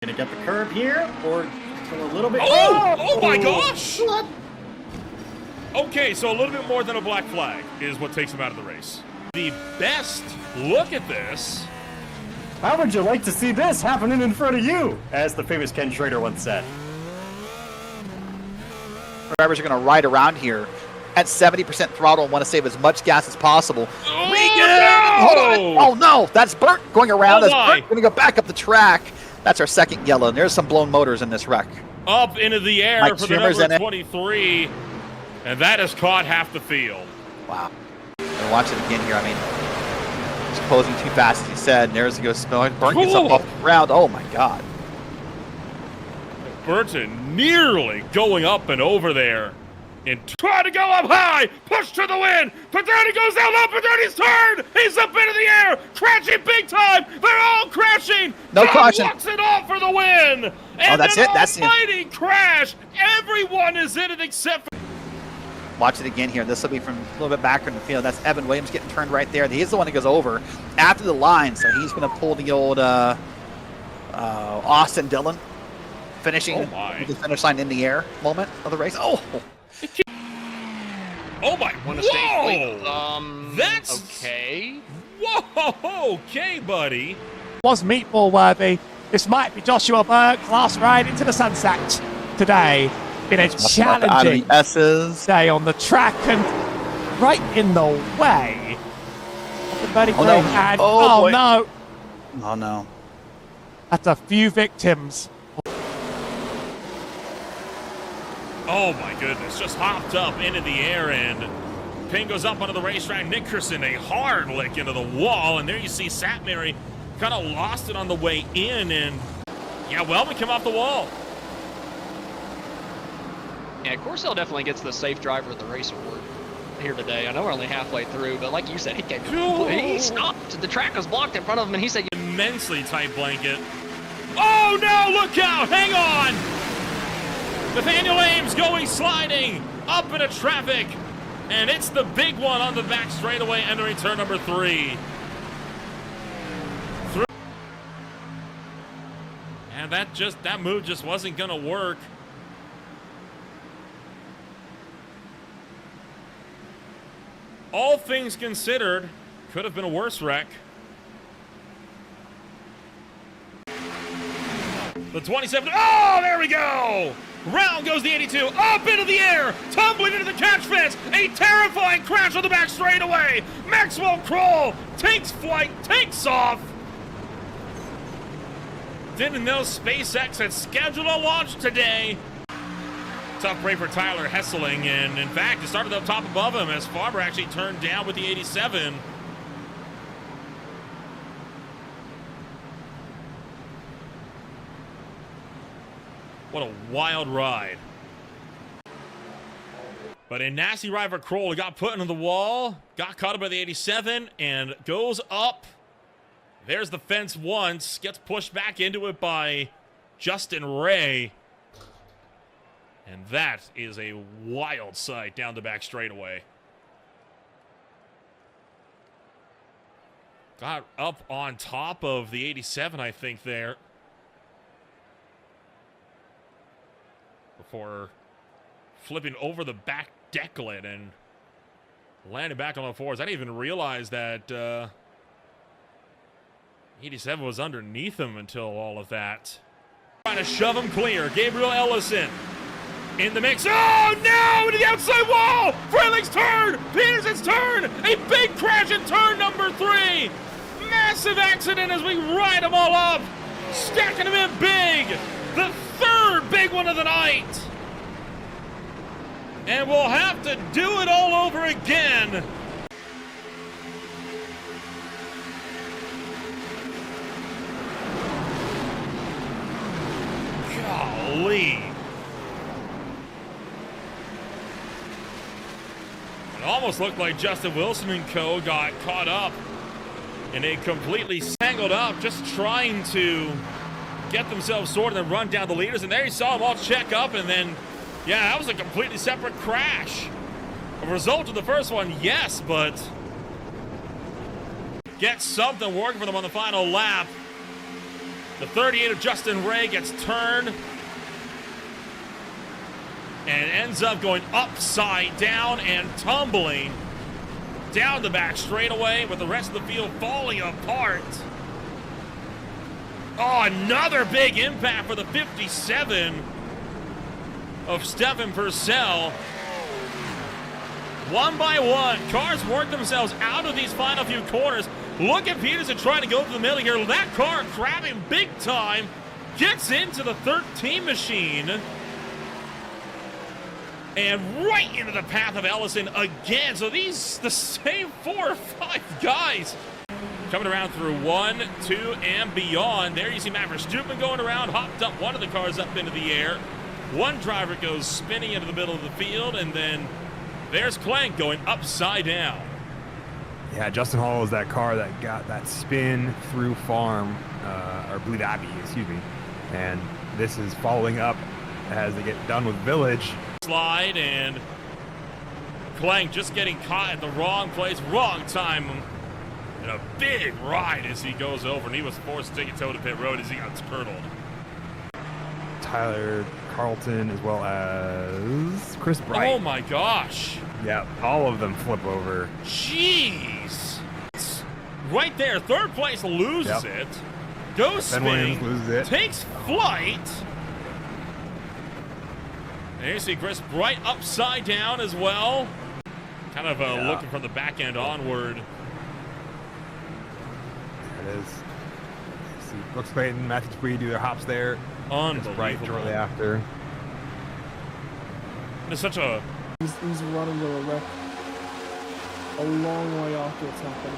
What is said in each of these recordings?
Gonna get the curb here, or a little bit. Oh my gosh! Okay, so a little bit more than a black flag is what takes him out of the race. The best look at this. How would you like to see this happening in front of you? As the famous Ken Schrader once said. Drivers are going to ride around here at 70% throttle and want to save as much gas as possible. Oh, Regan! no! Hold on! Oh no! That's Burt going around. Oh, That's my. Burt going to go back up the track. That's our second yellow. And there's some blown motors in this wreck. Up into the air Mike for the Schirmer's number in it. 23. And that has caught half the field. Wow. And watch it again here. I mean, he's closing too fast, as he said. And there's he goes. Burnt gets up off the ground. Oh my God. Burton nearly going up and over there. And trying to go up high, push to the wind, but then he goes down low, but then he's turned, he's up into the air, crashing big time, they're all crashing. No John caution. walks it off for the win. And that's an it, that's it. almighty crash, everyone is in it except for... Watch it again here. This will be from a little bit back in the field. That's Evan Williams getting turned right there. He's the one that goes over after the line, so he's going to pull the old Austin Dillon finishing with the finish line in the air moment of the race. Oh my, whoa! That's... okay. Whoa, okay, buddy. Was meatball worthy. This might be Joshua Burke last ride into the sunset today. Been a challenging day on the track and right in the way of the birdie Oh, no. and Oh, boy. no, Oh no. that's a few victims. Oh my goodness, just hopped up into the air and pin goes up onto the racetrack. Nickerson, a hard lick into the wall, and there you see Satmary kind of lost it on the way in, and yeah, Wellman came off the wall. Yeah, Corcel definitely gets the safe driver of the race award here today. I know we're only halfway through, but like you said, he stopped. The track was blocked in front of him, and he said, Immensely tight blanket. Oh no, look out, hang on! Nathaniel Ames going sliding up into traffic, and it's the big one on the back straightaway, entering turn number 3. And that move just wasn't gonna work. All things considered, could have been a worse wreck. The 27, oh, there we go! Round goes the 82, up into the air, tumbling into the catch fence, a terrifying crash on the back straightaway. Maxwell Kroll takes flight, takes off. Didn't know SpaceX had scheduled a launch today. Tough break for Tyler Hesseling, and in fact, it started up top above him as Farber actually turned down with the 87. What a wild ride. But a nasty ride for Kroll. He got put into the wall, got caught up by the 87, and goes up. There's the fence once, gets pushed back into it by Justin Ray. And that is a wild sight down the back straightaway. Got up on top of the 87, I think, there. Before flipping over the back deck lid and landing back on the fours. I didn't even realize that 87 was underneath him until all of that. Trying to shove him clear. Gabriel Ellison in the mix. Oh no! Into the outside wall! Freiling's turn! Peterson's turn! A big crash in turn number 3! Massive accident as we ride them all up! Stacking them in big! The third big one of the night! And we'll have to do it all over again! Golly! It almost looked like Justin Wilson and co. got caught up and they completely tangled up, just trying to get themselves sorted and run down the leaders. And there you saw them all check up, and then, yeah, that was a completely separate crash. A result of the first one, yes, but get something working for them on the final lap. The 38 of Justin Ray gets turned and ends up going upside down and tumbling down the back straightaway with the rest of the field falling apart. Oh, another big impact for the 57 of Stefan Purcell. One by one, cars work themselves out of these final few corners. Look at Peterson trying to go through the middle here. That car crabbing big time. Gets into the 13 machine. And right into the path of Ellison again. So these, the same 4 or 5 guys coming around through 1, 2, and beyond. There you see Matt Verstappen going around, hopped up one of the cars up into the air. One driver goes spinning into the middle of the field, and then there's Clank going upside down. Yeah, Justin Hall is that car that got that spin through farm, or Bleed Abbey, excuse me. And this is following up as they get done with Village. Slide, and Clank just getting caught at the wrong place, wrong time. And a big ride as he goes over, and he was forced to take a toe to pit road as he got turtled. Tyler Carlton as well as Chris Bright. Oh my gosh. Yeah, all of them flip over. Jeez. Right there, third place loses it. Goes spinning, loses it. takes flight. And you see Chris Bright upside down as well. Kind of looking from the back end onward. There it is. See Brooks Clayton, Matthew Tweed do their hops there. Unbelievable. Bright shortly after. It's such a... He's running to a wreck a long way after it's happened.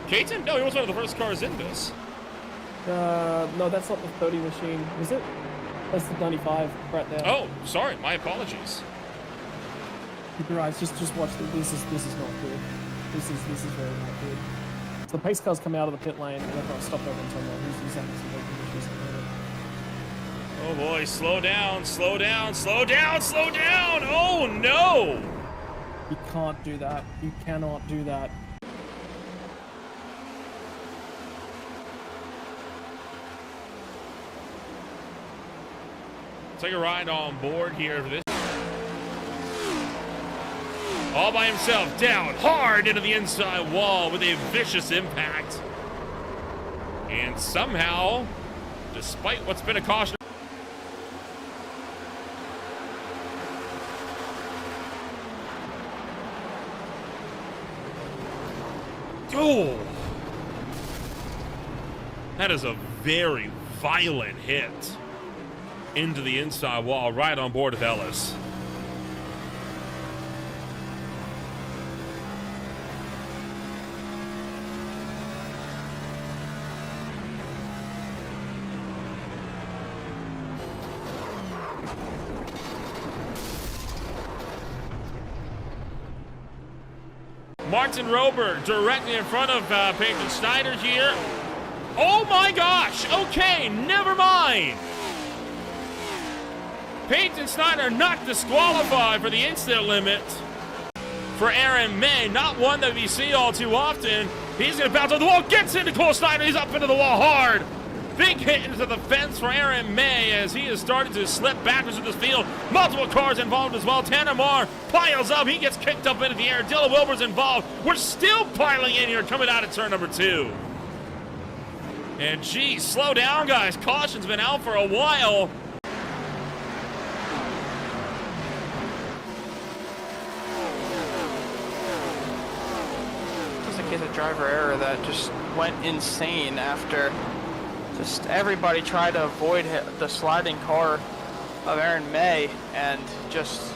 Caton? No, he was one of the first cars in this. No, that's not the 30 machine, is it? That's the 95 right there. Oh, sorry, my apologies. Keep your eyes. Just watch. This is not good. This is very not good. So the pace cars come out of the pit lane and they've got to stop over and turn around. He's having some big issues. Oh boy, slow down, slow down, slow down, slow down! Oh no! You can't do that. You cannot do that. Take a ride on board here for this. All by himself, down hard into the inside wall with a vicious impact. And somehow, despite what's been a caution. Oh! That is a very violent hit into the inside wall right on board of Ellis. Martin Rober directly in front of Peyton Snyder here. Oh my gosh! Okay, never mind. Peyton Snyder not disqualified for the incident limit for Aaron May. Not one that we see all too often. He's going to bounce off the wall. Gets into Cole Snyder. He's up into the wall hard. Big hit into the fence for Aaron May as he is starting to slip backwards in this field. Multiple cars involved as well. Tanner Marr piles up. He gets kicked up into the air. Dylan Wilbur's involved. We're still piling in here coming out of turn number 2. And geez, slow down, guys. Caution's been out for a while. A driver error that just went insane after just everybody tried to avoid the sliding car of Aaron May and just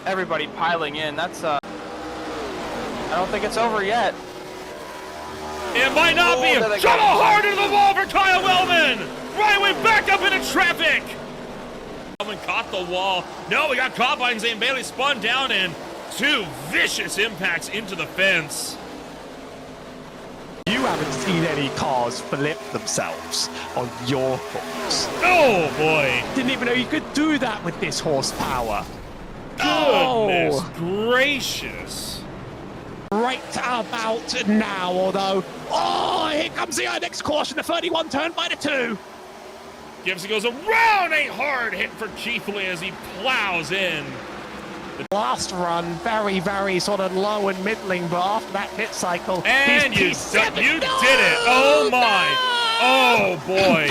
everybody piling in. That's I don't think it's over yet. It might not be. Shuttle hard into the wall for Kyle Wellman. Right way back up into traffic. Wellman caught the wall. No, we got caught by Zane Bailey, spun down, and 2 vicious impacts into the fence. You haven't seen any cars flip themselves on your course. Oh boy! Didn't even know you could do that with this horsepower. Goodness gracious! right about now, although, oh, here comes the next caution, the 31 turn by the 2. Gibson goes around, a hard hit for Keithley as he plows in. Last run, very, very sort of low and middling, but after that hit cycle, And you he's did P7. it! Oh my! Oh boy!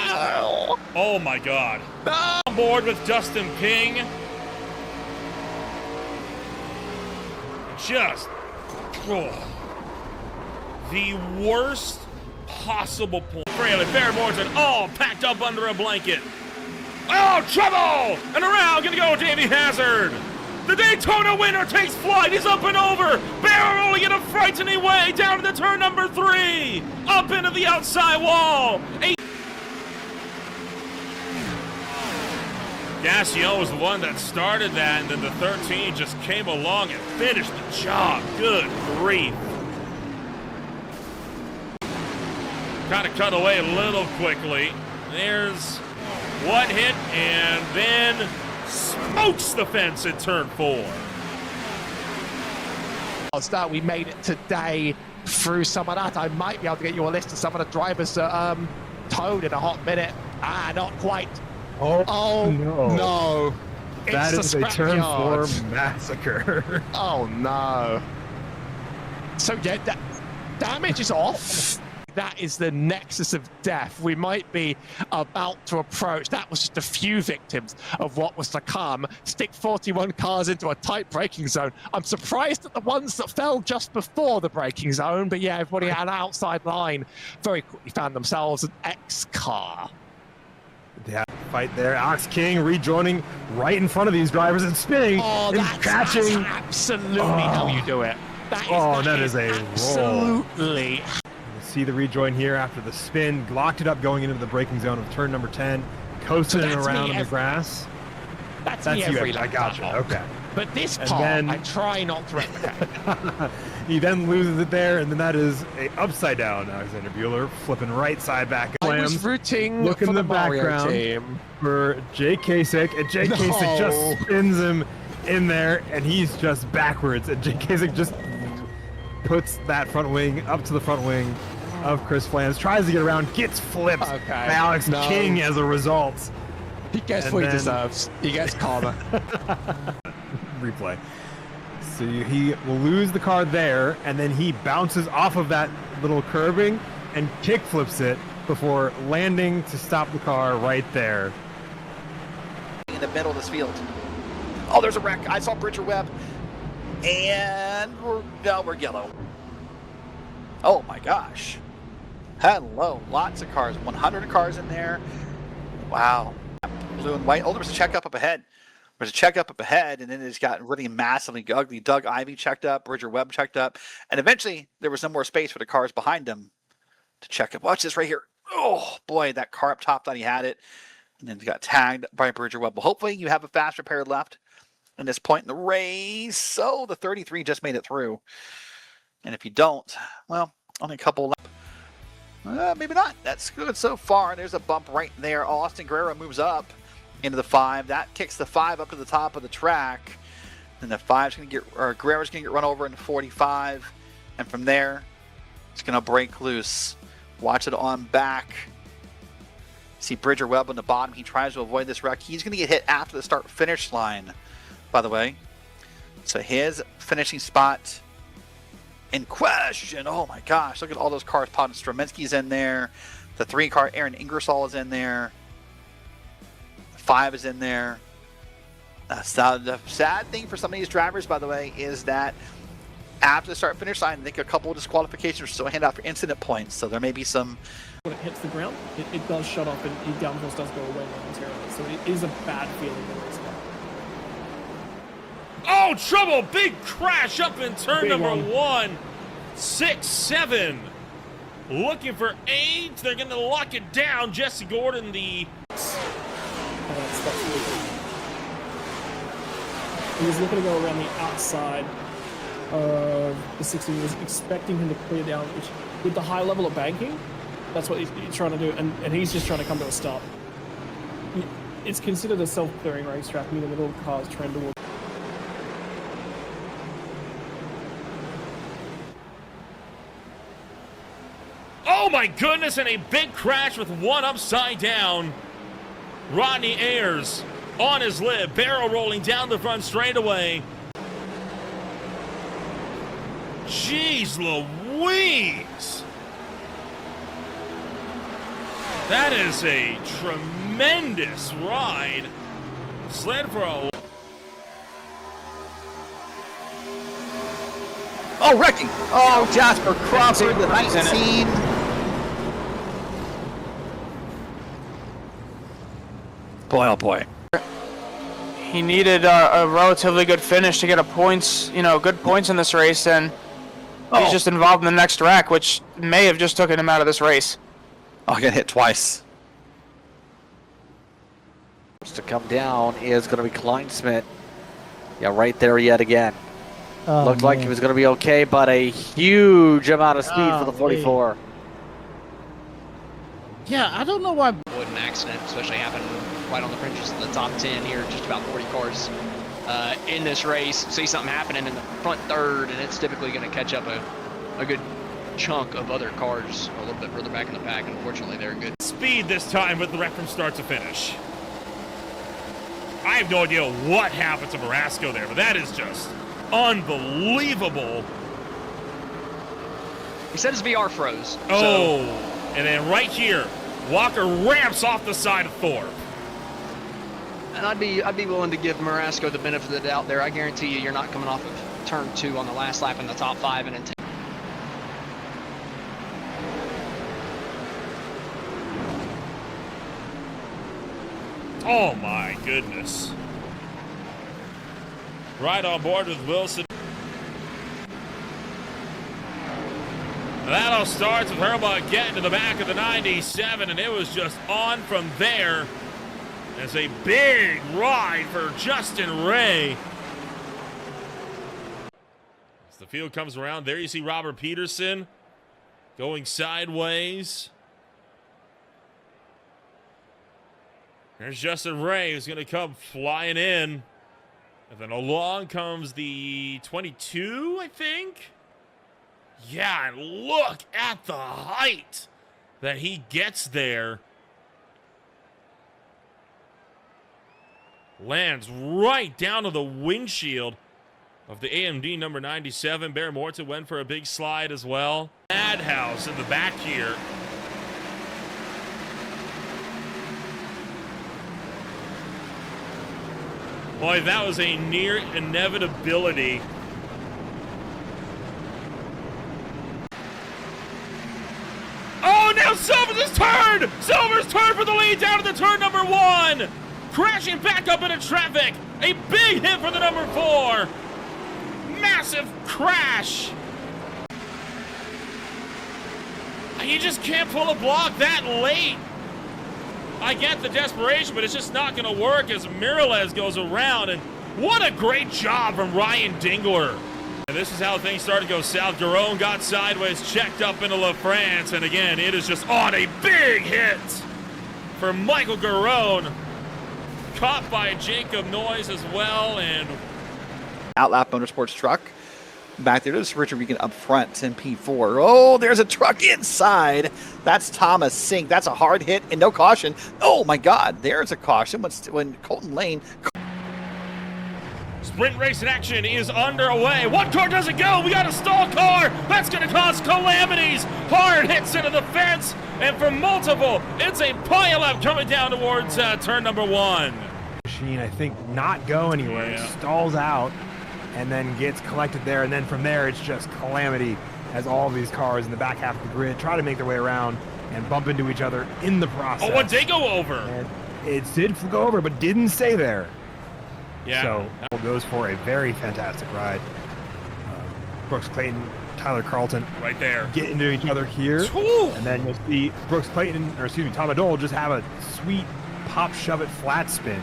No! Oh my God! On board with Dustin Ping. Just the worst possible point. Fraley, Barry Morton, all packed up under a blanket. Oh, trouble! And around, gonna go Davey Hazard. The Daytona winner takes flight. He's up and over. Barry rolling in a frightening way down to the turn number 3. Up into the outside wall. Gassion was the one that started that, and then the 13 just came along and finished the job. Good grief. Kind of cut away a little quickly. There's one hit, and then smokes the fence at turn 4. That we made it today through some of that. I might be able to get you a list of some of the drivers that towed in a hot minute. Not quite. Oh no. That It's is a turn scrapyard. 4 massacre. Oh no. So yeah, that damage is off. That is the nexus of death. We might be about to approach. That was just a few victims of what was to come. Stick 41 cars into a tight braking zone. I'm surprised at the ones that fell just before the braking zone, but yeah, everybody had an outside line. Very quickly found themselves an X car. Yeah, fight there. Alex King rejoining right in front of these drivers and spinning and That's catching. absolutely how you do it. That is a roll. absolutely. See the rejoin here after the spin, locked it up going into the braking zone of turn number 10, coasting that's around me on the grass. That's you. every I got you. Okay. But this And part, then- I try not to replicate. He then loses it there, and then that is a upside down Alexander Bueller flipping right side back. I was Slams. rooting Look for in the the Mario background. team. For Jake Kasich, and Jake Kasich just spins him in there, and he's just backwards, and Jake Kasich just puts that front wing up to the front wing of Chris Flams, tries to get around, gets flipped Okay. by Alex No. King as a result. He gets And what he then- deserves. He gets karma. Replay. So he will lose the car there, and then he bounces off of that little curbing and kick flips it before landing to stop the car right there. In the middle of this field. Oh, there's a wreck. I saw Bridger Webb. And we're yellow. Oh my gosh. Hello. Lots of cars. 100 cars in there. Wow. Blue and white. Oh, there was a checkup up ahead. There's a checkup up ahead, and then it's gotten really massively ugly. Doug Ivy checked up, Bridger Webb checked up, and eventually there was no more space for the cars behind him to check up. Watch this right here. Oh boy, that car up top thought he had it, and then he got tagged by Bridger Webb. Well, hopefully you have a fast repair left in this point in the race. So the 33 just made it through, and if you don't, well, only a couple left. Maybe not. That's good so far. There's a bump right there. Austin Guerrero moves up into the 5. That kicks the 5 up to the top of the track. Then the 5's going to get, or Guerrero's going to get run over in 45. And from there, it's going to break loose. Watch it on back. See Bridger Webb on the bottom. He tries to avoid this wreck. He's going to get hit after the start-finish line, by the way. So his finishing spot in question. Oh my gosh, look at all those cars popping. Strominski's in there. The 3 car, Aaron Ingersoll is in there. 5 is in there. So the sad thing for some of these drivers, by the way, is that after the start-finish line, I think a couple of disqualifications are still handed out for incident points. So there may be some. When it hits the ground, it does shut off and your downforce does go away momentarily. So it is a bad feeling when it's not. Oh, trouble! Big crash up in turn Big number one. 1. 6, 7. Looking for 8. They're going to lock it down. Jesse Gordon, the... That's really good. He was looking to go around the outside of the 16. He was expecting him to clear down, which with the high level of banking, that's what he's trying to do, and he's just trying to come to a stop. It's considered a self-clearing racetrack, meaning the middle cars trend towards. goodness, and a big crash with one upside down. Rodney Ayers on his lip, barrel rolling down the front straightaway. Jeez Louise! That is a tremendous ride. Slid for a... Oh, wrecking! Oh, Jasper Crawford, the 19. Boy, oh boy. He needed a relatively good finish to get a points, good points in this race, and he's just involved in the next wreck, which may have just taken him out of this race. Oh, I got hit twice. First to come down is going to be Kleinsmith. Yeah, right there yet again. Looked like he was going to be okay, but a huge amount of speed for the 44. Yeah, I don't know why. Would an accident, especially happen right on the fringes of the top 10 here, just about 40 cars in this race. See something happening in the front third, and it's typically going to catch up a good chunk of other cars a little bit further back in the pack. Unfortunately, they're good speed this time with the wreck from start to finish. I have no idea what happened to Marasco there, but that is just unbelievable. He said his VR froze. Oh, and then right here, Walker ramps off the side of Thorpe. And I'd be willing to give Marasco the benefit of the doubt there. I guarantee you're not coming off of turn 2 on the last lap in the top 5 and then Oh my goodness. Right on board with Wilson. That all starts with Herbuck getting to the back of the 97, and it was just on from there. It's a big ride for Justin Ray. As the field comes around, there you see Robert Peterson going sideways. There's Justin Ray, who's going to come flying in. And then along comes the 22, I think. Yeah, and look at the height that he gets there. Lands right down to the windshield of the AMD number 97. Bear Morton went for a big slide as well. Madhouse in the back here. Boy, that was a near inevitability. Oh, now Silver's is turned! Silver's turned for the lead down to the turn number 1. Crashing back up into traffic. A big hit for the number 4. Massive crash. You just can't pull a block that late. I get the desperation, but it's just not going to work as Miralez goes around. And what a great job from Ryan Dingler. And this is how things started to go south. Garone got sideways, checked up into LaFrance. And again, it is just on a big hit for Michael Garone. Caught by Jacob Noyes as well. And Outlap Motorsports truck. Back there, there's Richard Regan up front in P4. Oh, there's a truck inside. That's Thomas Sink. That's a hard hit and no caution. Oh my God, there's a caution when Colton Lane. Sprint race in action is underway. One car doesn't go. We got a stall car. That's going to cause calamities. Hard hits into the fence. And for multiple, it's a pileup coming down towards turn number 1. Machine, I think, not go anywhere. Yeah. Stalls out and then gets collected there. And then from there, it's just calamity as all of these cars in the back half of the grid try to make their way around and bump into each other in the process. Oh, what did go over? And it did go over, but didn't stay there. Yeah. So goes for a very fantastic ride. Brooks Clayton, Tyler Carlton, right there, get into each other here, and then you'll see Brooks Clayton, or excuse me, Tom Adol just have a sweet pop shove it flat spin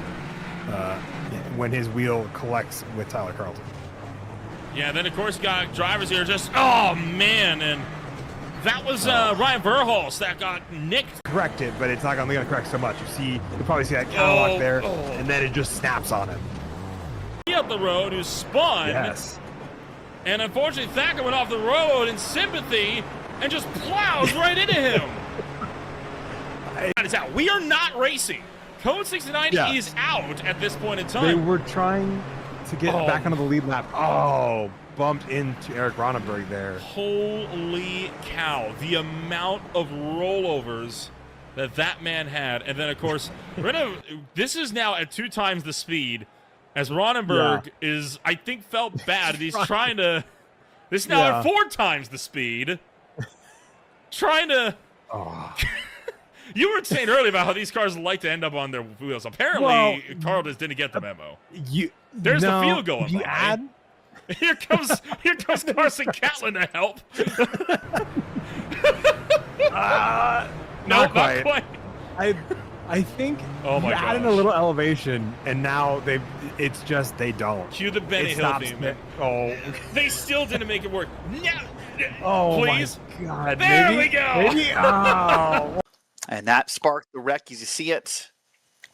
when his wheel collects with Tyler Carlton. Yeah, then of course you got drivers here just, oh man, and that was Ryan Verhulst that got nicked. Correct it, but it's not going to correct so much. You'll probably see that counterlock there, and then it just snaps on him. Up the road who spun. Yes. And unfortunately, Thacker went off the road in sympathy and just plows right into him. It's out. We are not racing. Code 690 Yeah. is out at this point in They time. were trying to get back onto the lead lap. Oh, bumped into Eric Ronenberg there. Holy cow. The amount of rollovers that man had. And then, of course, this is now at 2 times the speed as Ronenberg is, I think, felt bad. He's trying to... This is now at 4 times the speed. Trying to... Oh. You were saying earlier about how these cars like to end up on their wheels. Apparently, Carl just didn't get the memo. There's the field going you by. add? Here comes Carson Catlin to help. Not Not quite. I think Oh my you add in a gosh. little elevation, and now it's just they don't. Cue the Benny It Hill stops theme. me. Oh, They still didn't make it work. No, oh please. my God! There maybe, we go. Maybe. Oh. And that sparked the wreck as you see it.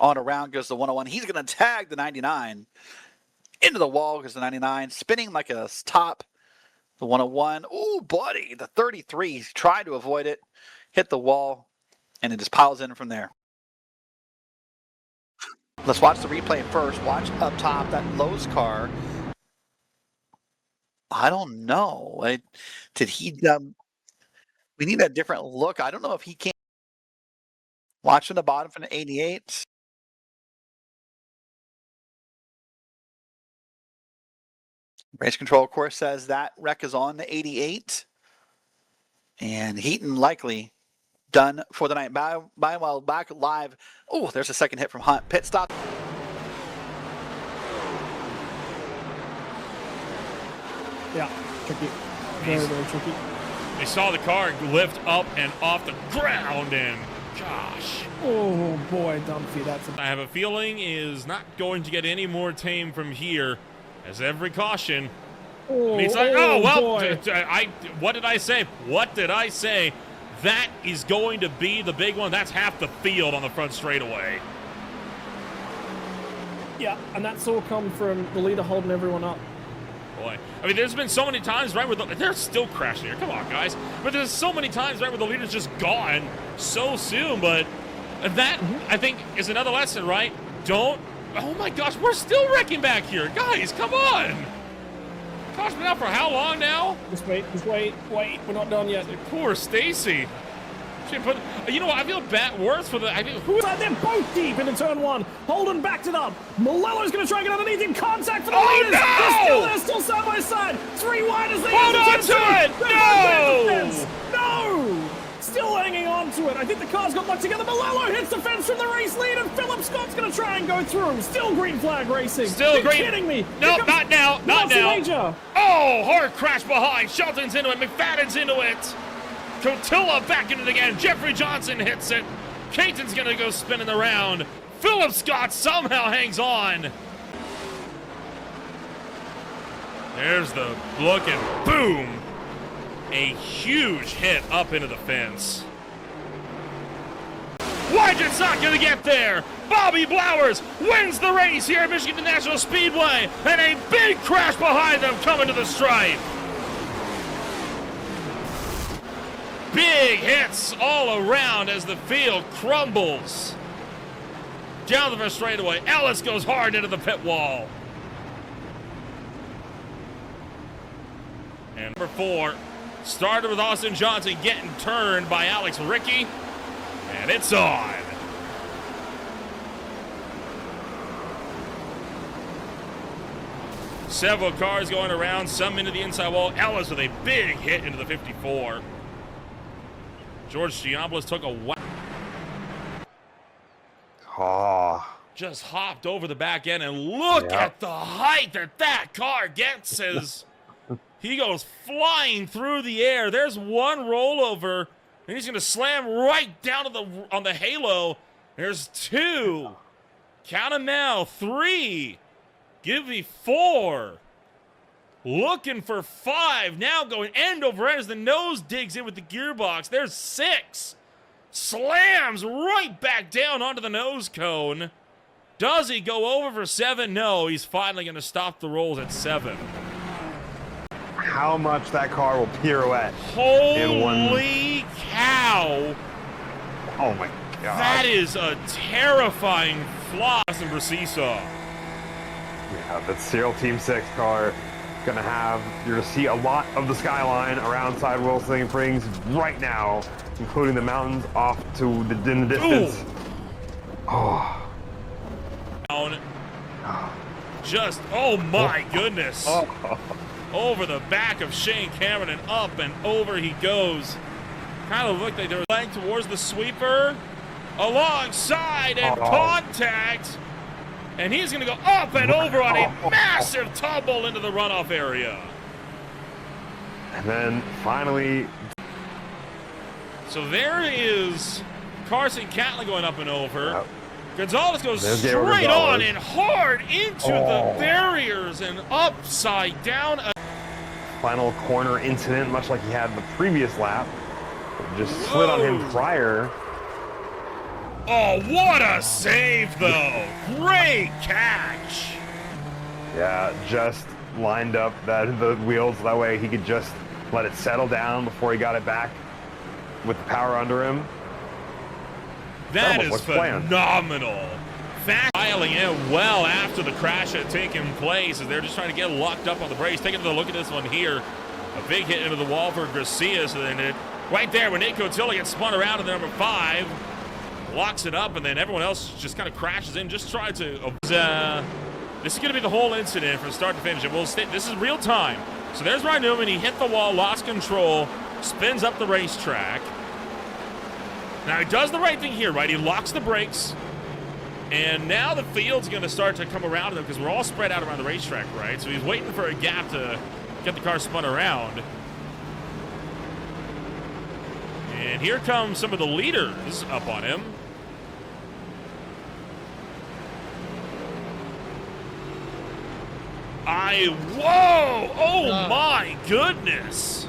On around goes the 101. He's going to tag the 99. Into the wall goes the 99. Spinning like a top. The 101. Ooh, buddy. The 33. Tried to avoid it. Hit the wall. And it just piles in from there. Let's watch the replay first. Watch up top. That Lowe's car. I don't know. Did he... we need a different look. I don't know if he can. Watching the bottom from the 88. Race control, of course, says that wreck is on the 88. And Heaton likely done for the night. Meanwhile, back live. Oh, there's a second hit from Hunt. Pit stop. Yeah, tricky. Very, very tricky. They saw the car lift up and off the ground, and gosh. Oh boy, Dunphy, that's a... I have a feeling is not going to get any more tame from here, as every caution. Oh, It's like, oh well, boy. what did I say? What did I say? That is going to be the big one. That's half the field on the front straightaway. Yeah, and that's all come from the leader holding everyone up. Boy, I mean, there's been so many times, right, where they're still crashing here. Come on, guys. But there's so many times, right, where the leader's just gone so soon. But that, I think, is another lesson, right? Don't. Oh my gosh, we're still wrecking back here, guys. Come on. Gosh, been out for how long now? Just wait, wait. We're not done yet. Poor Stacy. You know what? I feel worse for the. They're both deep into turn 1. Holden backed it up. Malello's going to try and get underneath him. Contact for the Oh, leaders. no! They're still side by side. 3 wide as they Hold on enter turn to it! 2. They're both No! hit the fence. No! Still hanging on to it. I think the car's got locked together. Malello hits the fence from the race lead, and Philip Scott's going to try and go through. Still green flag racing. Still You're green. kidding me. No, not now. Not Nancy now. Major. Oh, hard crash behind. Shelton's into it. McFadden's into it. Cotilla back into it again. Jeffrey Johnson hits it. Caton's going to go spinning around. Philip Scott somehow hangs on. There's the look, and boom. A huge hit up into the fence. Wygen's not going to get there. Bobby Blowers wins the race here at Michigan International Speedway, and a big crash behind them coming to the stripe. Big hits all around as the field crumbles. Down the first straightaway, Ellis goes hard into the pit wall. And number 4, started with Austin Johnson getting turned by Alex Ricky. And it's on. Several cars going around, some into the inside wall. Ellis with a big hit into the 54. George Giannopoulos took a whack. Oh. Just hopped over the back end, and look at the height that car gets as he goes flying through the air. There's one rollover, and he's going to slam right down to on the halo. There's 2. Count them now. 3. Give me 4. Looking for 5. Now going end over end as the nose digs in with the gearbox. There's 6. Slams right back down onto the nose cone. Does he go over for 7? No, he's finally going to stop the rolls at 7. How much that car will pirouette. Holy cow. Oh my God. That is a terrifying flaw in Seesaw. Yeah, that Serial Team 6 car gonna have, you're gonna see a lot of the skyline around Sidewell Springs right now, including the mountains off to in the distance. Oh. Down. Just, oh my goodness. Over the back of Shane Cameron and up and over he goes. Kind of looked like they were playing towards the sweeper. Alongside and contact. And he's going to go up and over on a massive tumble into the runoff area. And then finally. So there is Carson Catlin going up and over. Yep. Gonzalez goes There's straight on and hard into the barriers and upside down. Final corner incident, much like he had the previous lap. Just slid on him prior. Oh, what a save, though. Great catch. Yeah, just lined up the wheels. That way he could just let it settle down before he got it back with the power under him. That is phenomenal. Fast filing in well after the crash had taken place as they're just trying to get locked up on the brakes. Taking another look at this one here. A big hit into the wall for Gracias, and then it right there when Nate Cotillo gets spun around in the number 5. Locks it up, and then everyone else just kind of crashes in. Just try to. This is going to be the whole incident from start to finish. This is real time. So there's Ryan Newman. He hit the wall, lost control, spins up the racetrack. Now he does the right thing here, right? He locks the brakes, and now the field's going to start to come around him because we're all spread out around the racetrack, right? So he's waiting for a gap to get the car spun around. And here come some of the leaders up on him. Whoa! Oh my goodness!